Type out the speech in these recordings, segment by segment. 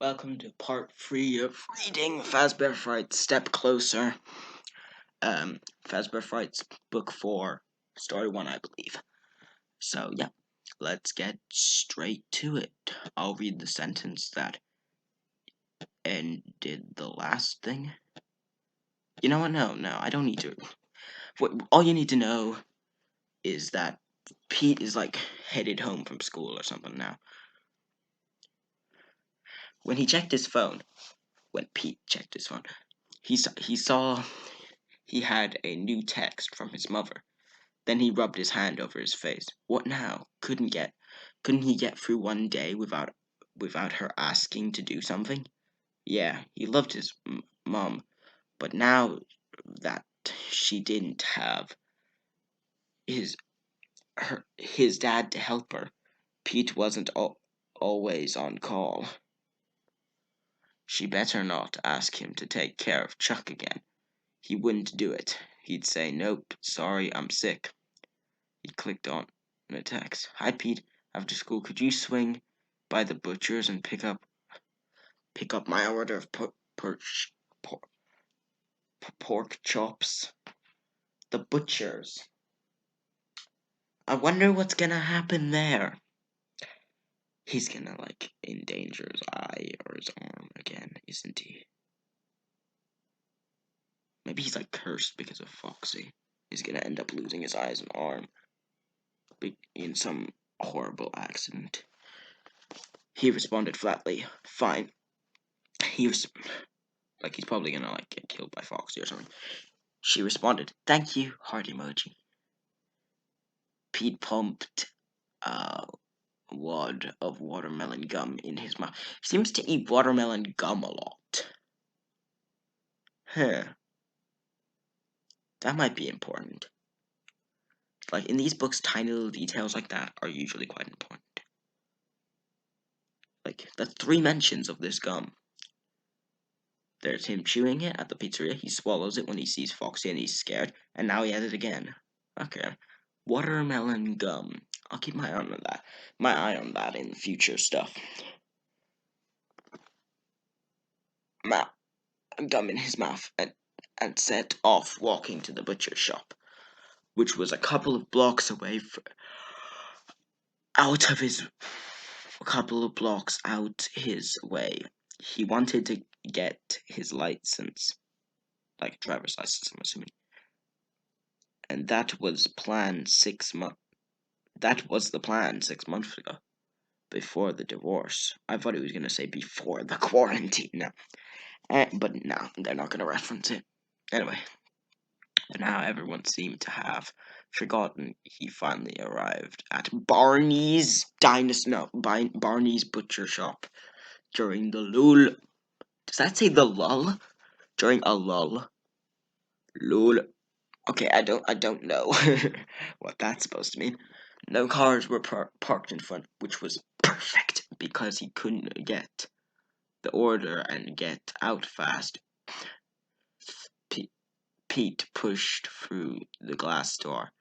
Welcome to part 3 of reading Fazbear Frights Step Closer. Fazbear Frights Book 4, Story 1, I believe. So, yeah, let's get straight to it. I'll read the sentence that ended the last thing. You know what? No, I don't need to. All you need to know is that Pete is, headed home from school or something now. When Pete checked his phone, he saw he had a new text from his mother. Then he rubbed his hand over his face. What now? Couldn't he get through one day without her asking to do something? Yeah, he loved his mom, but now that she didn't have his dad to help her, Pete wasn't always on call. She better not ask him to take care of Chuck again. He wouldn't do it. He'd say, "Nope, sorry, I'm sick." He clicked on a text. "Hi, Pete. After school, could you swing by the butcher's and pick up my order of pork chops?" The butcher's. I wonder what's gonna happen there. He's gonna, endanger his eye or his arm again, isn't he? Maybe he's, cursed because of Foxy. He's gonna end up losing his eyes and arm in some horrible accident. He responded flatly, "Fine." He's probably gonna, get killed by Foxy or something. She responded, "Thank you," heart emoji. Pete pumped a wad of watermelon gum in his mouth. He seems to eat watermelon gum a lot. Huh. That might be important. In these books, tiny little details like that are usually quite important. The 3 mentions of this gum. There's him chewing it at the pizzeria. He swallows it when he sees Foxy and he's scared. And now he has it again. Okay. Watermelon gum. I'll keep my eye on that in future stuff. Gum in his mouth and set off walking to the butcher's shop, which was a couple of blocks out his way. He wanted to get his license, driver's license, I'm assuming. And that was the plan 6 months ago, before the divorce. I thought he was going to say before the quarantine. No. But no, they're not going to reference it. Anyway, but now everyone seemed to have forgotten he finally arrived at Barney's butcher shop during the lull. Does that say the lull? During a lull? Lull. Okay, I don't know what that's supposed to mean. No cars were parked in front, which was perfect because he couldn't get the order and get out fast. Pete pushed through the glass door,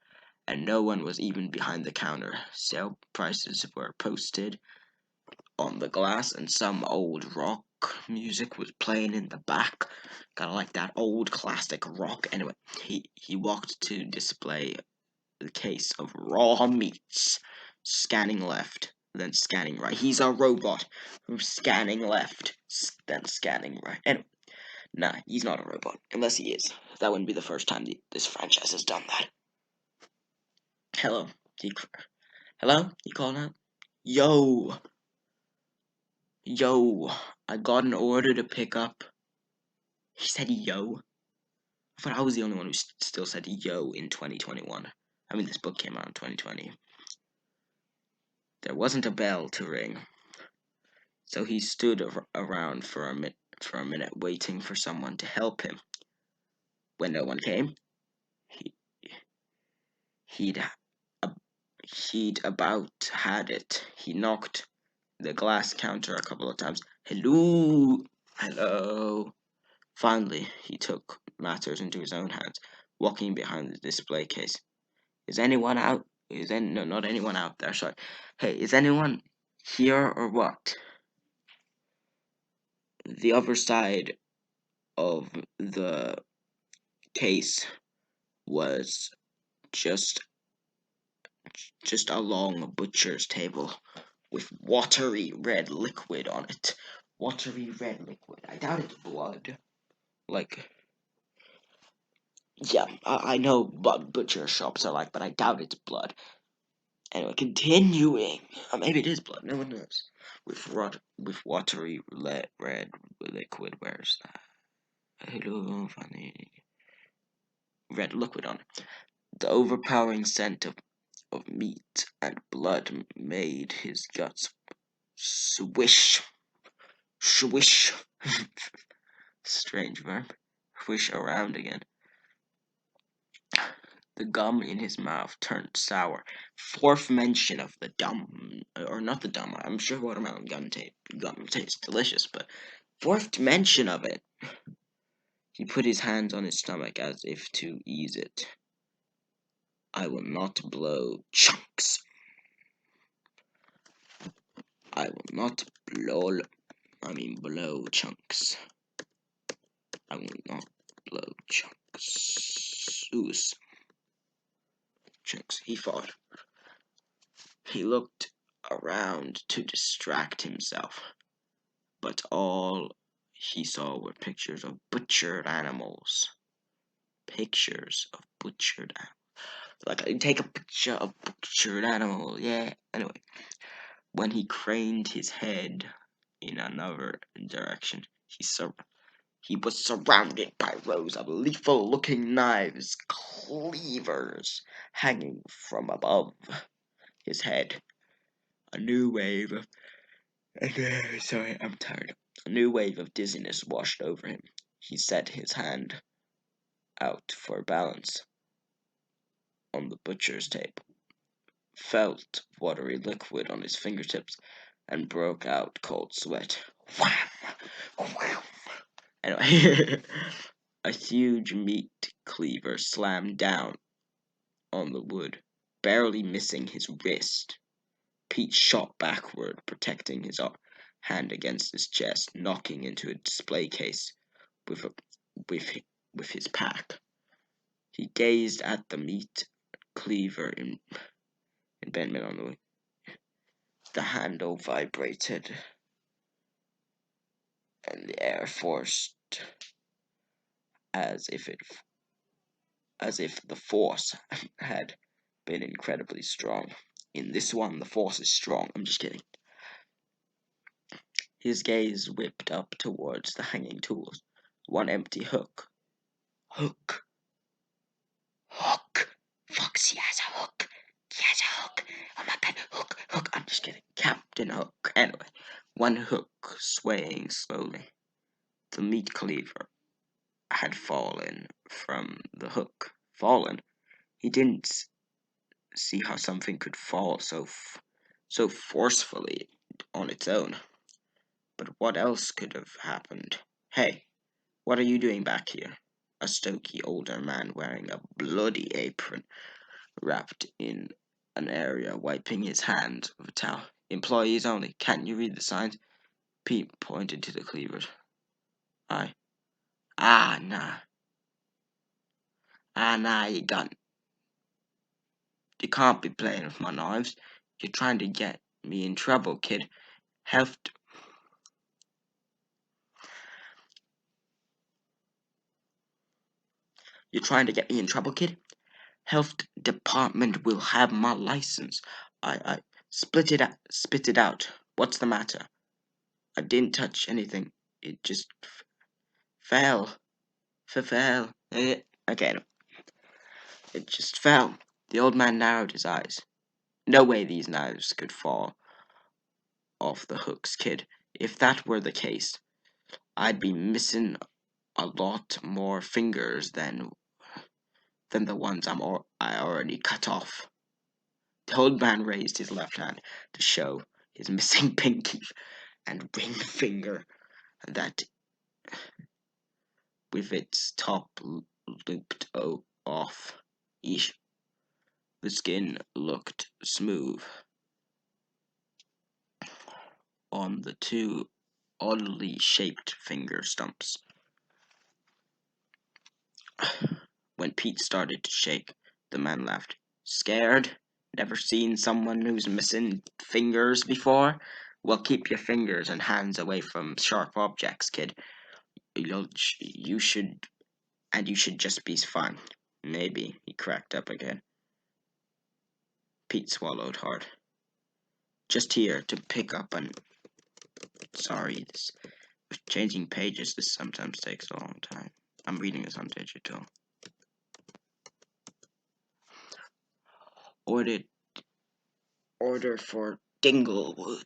and no one was even behind the counter. Sale prices were posted on the glass, and some old rock music was playing in the back. Kinda like that old classic rock. Anyway, he walked to display the case of raw meats, scanning left, then scanning right. He's a robot who's scanning left, then scanning right. Anyway, nah, he's not a robot, unless he is. That wouldn't be the first time this franchise has done that. Hello? Hello? He called out. Yo, I got an order to pick up. He said yo. I thought I was the only one who still said yo in 2021. I mean, this book came out in 2020. There wasn't a bell to ring, so he stood around for a minute waiting for someone to help him. When no one came, he'd about had it. He knocked the glass counter a couple of times. Hello. Finally, he took matters into his own hands, walking behind the display case. Is anyone out? No, not anyone out there, sorry. Hey, is anyone here or what? The other side of the case was just a long butcher's table with watery red liquid on it. Watery red liquid. I doubt it's blood. Like, yeah, I know what butcher shops are like, but I doubt it's blood. Anyway, continuing. Maybe it is blood. No one knows. With watery red liquid. Where's that? Hello, funny. Red liquid on it. The overpowering scent of meat and blood made his guts swish. Swish. Strange verb. Swish around again. The gum in his mouth turned sour. Fourth mention of the dumb, or not the dumb. I'm sure watermelon gum tastes delicious, but fourth mention of it. He put his hands on his stomach as if to ease it. I will not blow chunks. I will not blow chunks. I will not blow chunks. Chunks, he thought. He looked around to distract himself, but all he saw were pictures of butchered animals. Pictures of butchered animals. Like, I take a picture of butchered animal, yeah. Anyway, when he craned his head in another direction, he was surrounded by rows of lethal-looking knives, cleavers, hanging from above his head. A new wave of... Sorry, I'm tired. A new wave of dizziness washed over him. He set his hand out for balance on the butcher's table, felt watery liquid on his fingertips, and broke out cold sweat. Wham! Wham! Anyway, a huge meat cleaver slammed down on the wood, barely missing his wrist. Pete shot backward, protecting his hand against his chest, knocking into a display case with his pack. He gazed at the meat cleaver in embankment on the way. The handle vibrated, and the air forced as if the force had been incredibly strong. In this one, the force is strong. I'm just kidding. His gaze whipped up towards the hanging tools. One empty hook. Hook. Hook. Foxy has a hook. He has a hook. Oh my god. Hook. Hook. I'm just kidding. Captain Hook. Anyway, one hook swaying slowly. The meat cleaver had fallen from the hook. Fallen? He didn't see how something could fall so forcefully on its own. But what else could have happened? Hey, what are you doing back here? A stocky older man wearing a bloody apron wrapped in an area, wiping his hands with a towel. Employees only. Can't you read the signs? Pete pointed to the cleavers. Aye. Nah. Nah, you can't be playing with my knives. You're trying to get me in trouble, kid. Health... You're trying to get me in trouble, kid? Health department will have my license. I spit it out. What's the matter? I didn't touch anything. It just fell. Fell. Okay, no. It just fell. The old man narrowed his eyes. No way these knives could fall off the hooks, kid. If that were the case, I'd be missing a lot more fingers than the ones I already cut off. The old man raised his left hand to show his missing pinky and ring finger that with its top looped off. Eesh. The skin looked smooth on the two oddly shaped finger stumps. When Pete started to shake, the man laughed. Scared? Never seen someone who's missing fingers before? Well, keep your fingers and hands away from sharp objects, kid. You should, and you should just be fine. Maybe, he cracked up again. Pete swallowed hard. Just here to pick up on. Sorry, this changing pages. This sometimes takes a long time. I'm reading this on digital. Order for Dinglewood.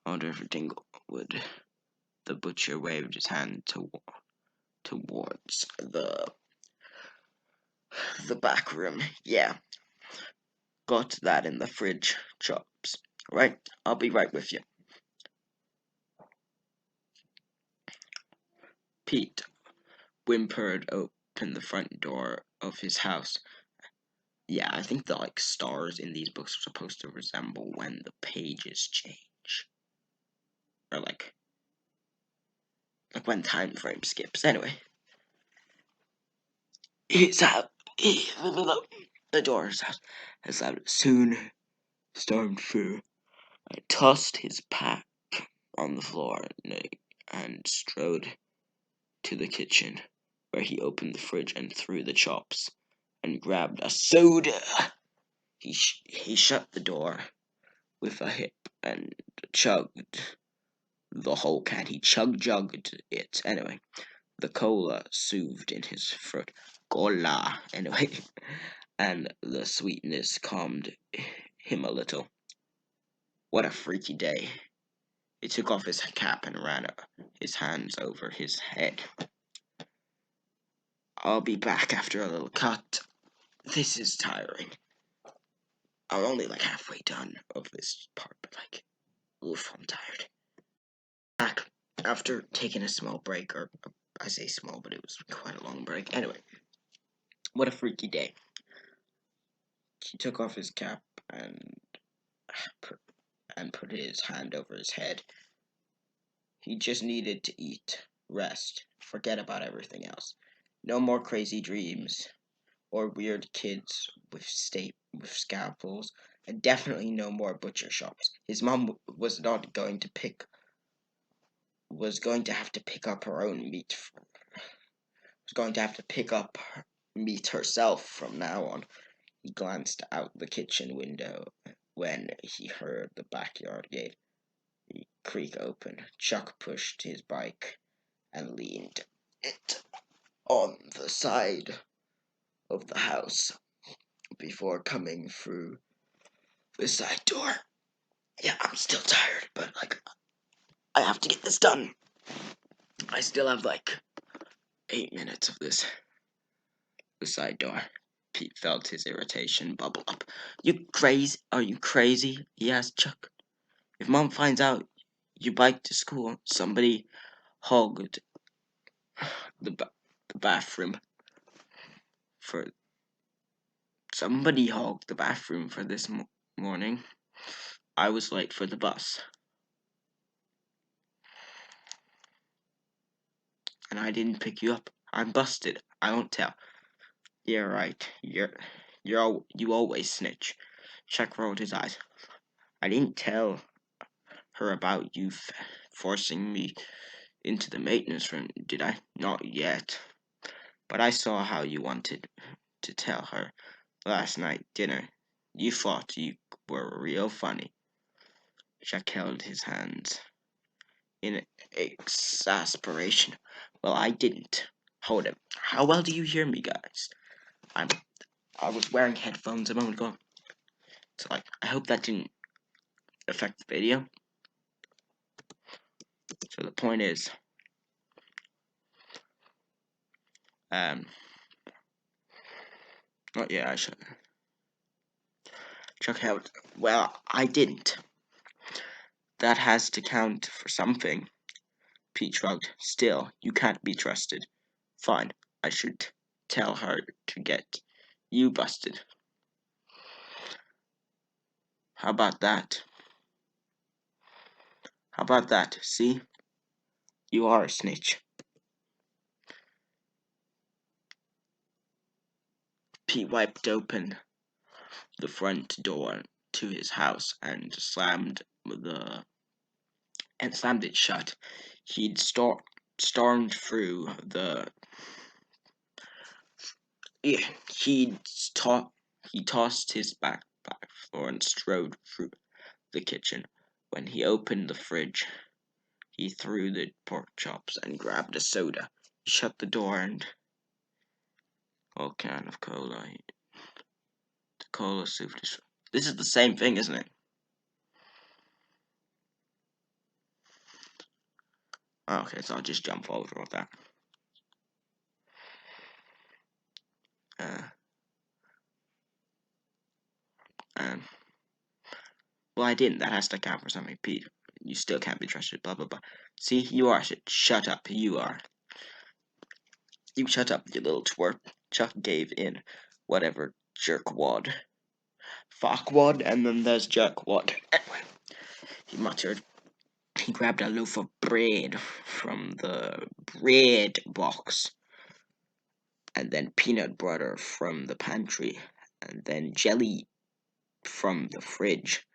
Order for Dinglewood. The butcher waved his hand towards the back room. Yeah, got that in the fridge, chops. Right, I'll be right with you. Pete whimpered open the front door of his house. Yeah, I think the stars in these books are supposed to resemble when the pages change. Or like when time frame skips. Anyway. It's out. The door is out. As I soon stormed through. I tossed his pack on the floor and strode to the kitchen, where he opened the fridge and threw the chops and grabbed a soda. He shut the door with a hip and chugged the whole can. He jugged it. Anyway, the cola soothed in his throat. Cola. Anyway, and the sweetness calmed him a little. What a freaky day. He took off his cap and ran his hands over his head. I'll be back after a little cut. This is tiring. I'm only halfway done of this part, but oof, I'm tired. Back after taking a small break, or I say small, but it was quite a long break. Anyway, what a freaky day. He took off his cap and put his hand over his head. He just needed to eat, rest, forget about everything else. No more crazy dreams or weird kids with scalpels, and definitely no more butcher shops. His mom was going to have to pick up her own meat. Was going to have to pick up meat herself from now on. He glanced out the kitchen window when he heard the backyard gate creak open. Chuck pushed his bike and leaned it on the side of the house before coming through the side door. Yeah, I'm still tired, but I have to get this done. I still have 8 minutes of this. The side door. Pete felt his irritation bubble up. You crazy? Are you crazy? He asked Chuck. If Mom finds out you biked to school, somebody hogged the bathroom for this morning. I was late for the bus, and I didn't pick you up. I'm busted. I won't tell. Yeah, right. You always snitch. Chuck rolled his eyes. I didn't tell her about you forcing me into the maintenance room, did I? Not yet. But I saw how you wanted to tell her last night dinner. You thought you were real funny. Chuck held his hands in exasperation. Well, I didn't. Hold it. How well do you hear me, guys? I was wearing headphones a moment ago. So I hope that didn't affect the video. So the point is, oh yeah, I should. Chuck held. Well, I didn't. That has to count for something. Pete shrugged. Still, you can't be trusted. Fine, I should tell her to get you busted. How about that? How about that? See? You are a snitch. Pete wiped open the front door to his house and slammed it shut. He'd stormed through the Yeah, he tossed his backpack floor and strode through the kitchen. When he opened the fridge, he threw the pork chops and grabbed a soda. He shut the door and a can of cola. The cola soothed his. This is the same thing, isn't it? Okay, so I'll just jump over with that. Uh, um, well, I didn't. That has to count for something, Pete. You still can't be trusted. Blah blah blah. See, you are. Shut up. You are. You shut up, you little twerp. Chuck gave in. Whatever, jerkwad. Fuckwad, and then there's jerkwad. Anyway, he muttered. He grabbed a loaf of bread from the bread box, and then peanut butter from the pantry, and then jelly from the fridge,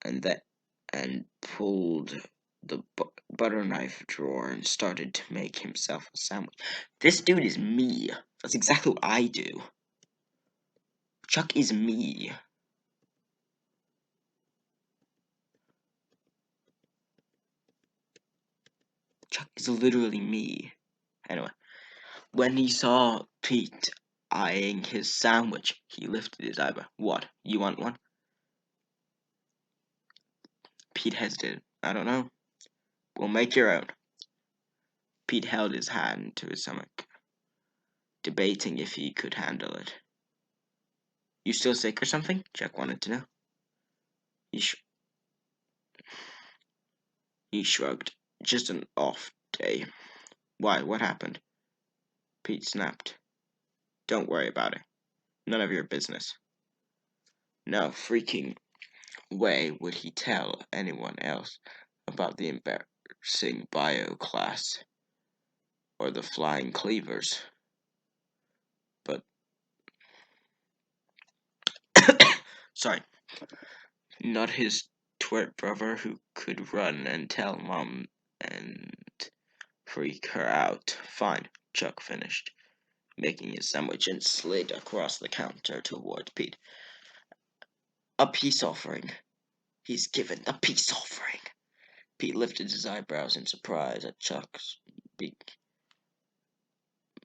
and pulled the butter knife drawer and started to make himself a sandwich. This dude is me. That's exactly what I do. Chuck is me. Chuck is literally me. Anyway, when he saw Pete eyeing his sandwich, he lifted his eyebrow. What? You want one? Pete hesitated. I don't know. We'll make your own. Pete held his hand to his stomach, debating if he could handle it. You still sick or something? Chuck wanted to know. He shrugged. Just an off day. Why? What happened? Pete snapped. Don't worry about it. None of your business. No freaking way would he tell anyone else about the embarrassing bio class or the flying cleavers. But sorry, not his twerp brother who could run and tell mom and freak her out. Fine, Chuck finished, making his sandwich and slid across the counter toward Pete. A peace offering. He's given a peace offering. Pete lifted his eyebrows in surprise at Chuck's big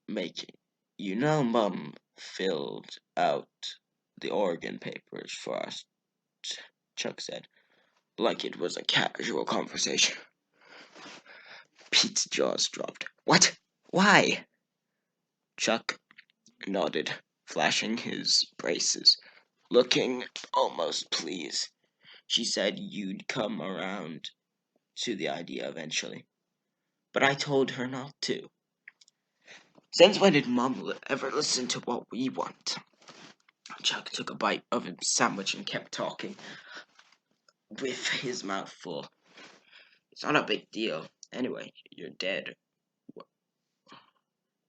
making. You know, Mum filled out the organ papers for us, Chuck said, like it was a casual conversation. Pete's jaws dropped. What? Why? Chuck nodded, flashing his braces, looking almost pleased. She said you'd come around to the idea eventually, but I told her not to. Since when did Mum ever listen to what we want? Chuck took a bite of his sandwich and kept talking, with his mouth full. It's not a big deal. Anyway, you're dead.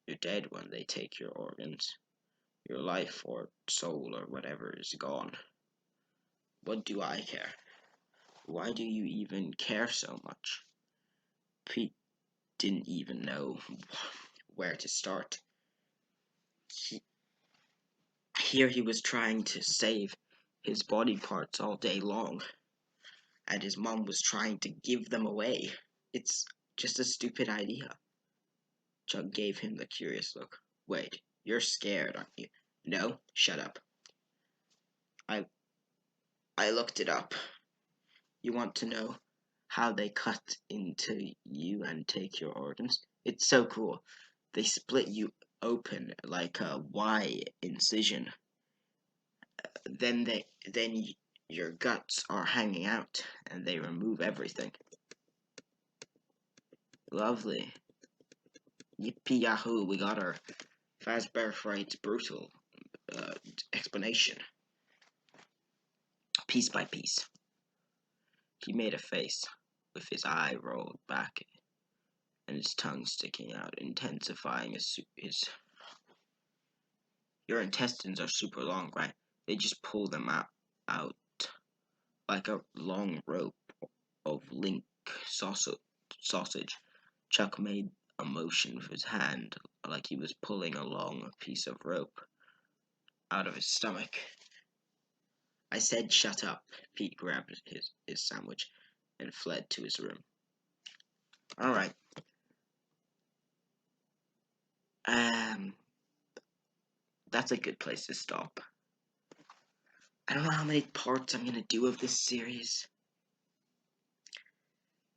You're dead when they take your organs. Your life or soul or whatever is gone. What do I care? Why do you even care so much? Pete didn't even know where to start. Here he was trying to save his body parts all day long, and his mom was trying to give them away. It's just a stupid idea. Chuck gave him the curious look. Wait, you're scared, aren't you? No, shut up. I I looked it up. You want to know how they cut into you and take your organs? It's so cool. They split you open like a Y incision. Then your guts are hanging out, and they remove everything. Lovely. Yippee yahoo! We got our Fazbear Frights brutal explanation, piece by piece. He made a face with his eye rolled back and his tongue sticking out, intensifying his. Your intestines are super long, right? They just pull them out like a long rope of link sausage. Chuck made a motion with his hand like he was pulling a long piece of rope out of his stomach. I said shut up. Pete grabbed his sandwich and fled to his room. Alright. That's a good place to stop. I don't know how many parts I'm gonna do of this series.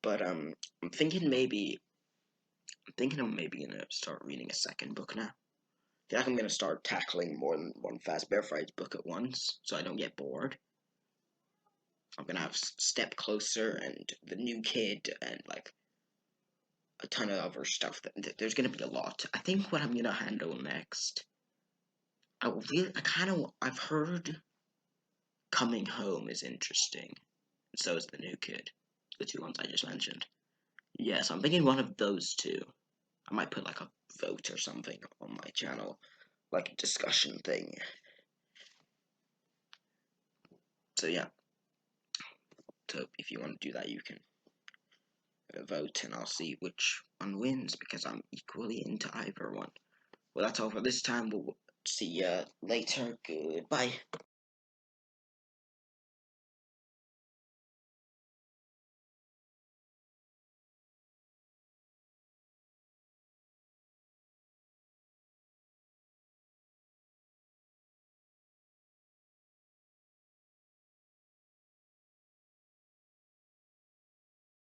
But I'm thinking I'm maybe gonna start reading a second book now. I feel like I'm gonna start tackling more than one Fazbear Frights book at once, so I don't get bored. I'm gonna have Step Closer and The New Kid and like a ton of other stuff. There's gonna be a lot. I think what I'm gonna handle next. I've heard Coming Home is interesting. And so is The New Kid. The two ones I just mentioned. Yes, I'm thinking one of those two. I might put like a vote or something on my channel, like a discussion thing. So yeah, so if you want to do that, you can vote, and I'll see which one wins because I'm equally into either one. Well, that's all for this time. We'll see you later. Goodbye.